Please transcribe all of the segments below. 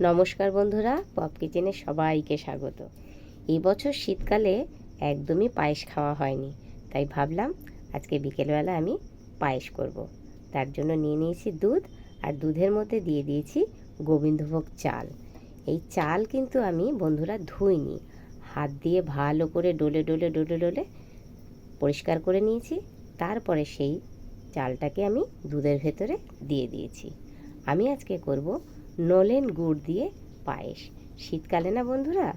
নমস্কার বন্ধুরা, পপ কিচেনে সবাইকে স্বাগত। এই বছর শীতকালে একদমই পায়েস খাওয়া হয়নি, তাই ভাবলাম আজকে বিকেলবেলা আমি পায়েস করব। তার জন্য নিয়ে নিয়েছি দুধ, আর দুধের মধ্যে দিয়ে দিয়েছি গোবিন্দভোগ চাল। এই চাল কিন্তু আমি বন্ধুরা ধুইনি, হাত দিয়ে ভালো করে ডলে ডলে ডলে ডলে পরিষ্কার করে নিয়েছি। তারপরে সেই চালটাকে আমি দুধের ভেতরে দিয়ে দিয়েছি। আমি আজকে করব নলেন গুড় দিয়ে পায়েস। শীতকালে না বন্ধুরা,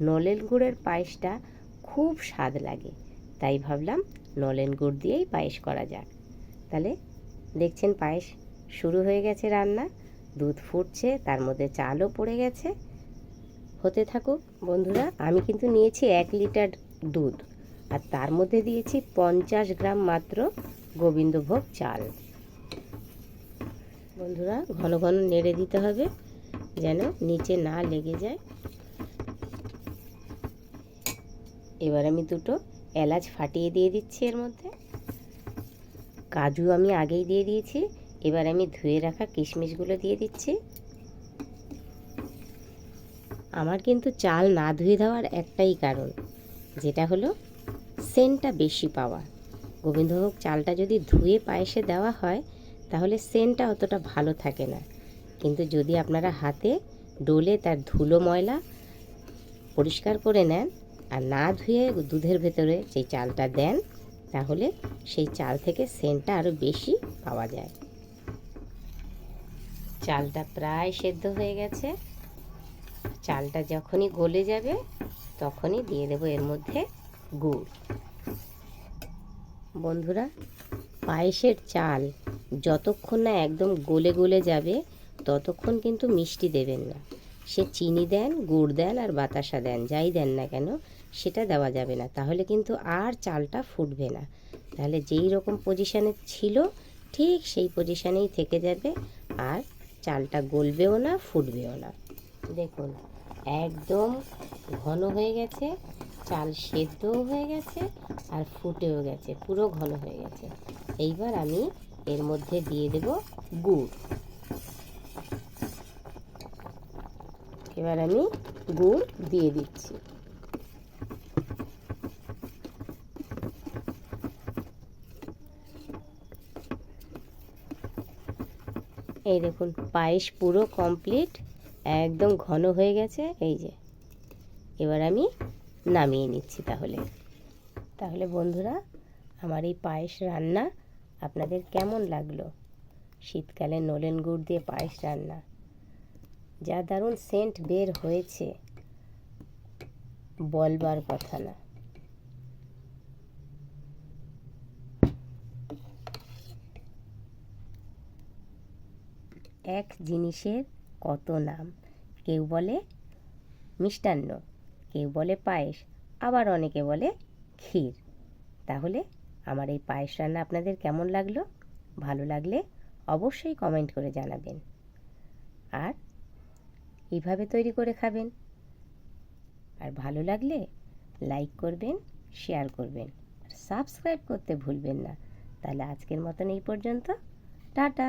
নলেন গুড়ের পায়েসটা খুব স্বাদ লাগে, তাই ভাবলাম নলেন গুড় দিয়েই পায়েস করা যাক। তাহলে দেখছেন পায়েস শুরু হয়ে গেছে রান্না, দুধ ফুটছে, তার মধ্যে চালও পড়ে গেছে। হতে থাকুক বন্ধুরা। আমি কিন্তু নিয়েছি 1 লিটার দুধ, আর তার মধ্যে দিয়েছি 50 গ্রাম মাত্র গোবিন্দভোগ চাল। বন্ধুরা ঘন ঘন নেড়ে দিতে হবে যেন নিচে না লেগে যায়। এবার আমি দুটো এলাচ ফাটিয়ে দিয়ে দিচ্ছি এর মধ্যে। কাজু আমি আগেই দিয়ে দিয়েছি। এবার আমি ধুয়ে রাখা কিশমিশগুলো দিয়ে দিচ্ছি। আমার কিন্তু চাল না ধুয়ে দেওয়ার একটাই কারণ, যেটা হলো সেন্টটা বেশি পাওয়া। গোবিন্দভোগ চালটা যদি ধুয়ে পায়েসে দেওয়া হয় তাহলে সেন্টটা অতটা ভালো থাকে না, কিন্তু যদি আপনারা হাতে ডলে তার ধুলো ময়লা পরিষ্কার করে নেন আর না ধুয়ে দুধের ভেতরে সেই চালটা দেন, তাহলে সেই চাল থেকে সেন্টটা আরও বেশি পাওয়া যায়। চালটা প্রায় সেদ্ধ হয়ে গেছে। চালটা যখনই গলে যাবে তখনই দিয়ে দেবো এর মধ্যে গুড়। বন্ধুরা, পায়েসের চাল যতক্ষণ না একদম গলে গলে যাবে ততক্ষণ কিন্তু মিষ্টি দেবেন না। সে চিনি দেন, গুড় দেন আর বাতাসা দেন, যাই দেন না কেন সেটা দেওয়া যাবে না, তাহলে কিন্তু আর চালটা ফুটবে না। তাহলে যেই রকম পজিশানে ছিল ঠিক সেই পজিশানেই থেকে যাবে, আর চালটা গলবেও না, ফুটবেও না। দেখুন একদম ঘন হয়ে গেছে, চাল সেদ্ধও হয়ে গেছে আর ফুটেও গেছে, পুরো ঘন হয়ে গেছে। এইবার আমি এর মধ্যে দিয়ে দেব গুড়। এবার আমি গুড় দিয়ে দিচ্ছি। এই দেখুন পায়েস পুরো কমপ্লিট, একদম ঘন হয়ে গেছে। এই যে এবার আমি নামিয়ে নিচ্ছি। তাহলে বন্ধুরা, আমার এই পায়েস রান্না আপনাদের কেমন লাগলো? শীতকালে নলেন গুড় দিয়ে পায়েস রান্না, যা দারুণ সেন্ট বের হয়েছে বলবার কথা না। এক জিনিসের কত নাম, কেউ বলে মিষ্টান্ন, কেউ বলে পায়েস, আবার অনেকে বলে ক্ষীর। তাহলে আমার এই পায়েস রান্না আপনাদের কেমন লাগলো? ভালো লাগলে অবশ্যই কমেন্ট করে জানাবেন, আর এইভাবে তৈরি করে খাবেন। আর ভালো লাগলে লাইক করবেন, শেয়ার করবেন, আর সাবস্ক্রাইব করতে ভুলবেন না। তাহলে আজকের মতন এই পর্যন্ত, টাটা।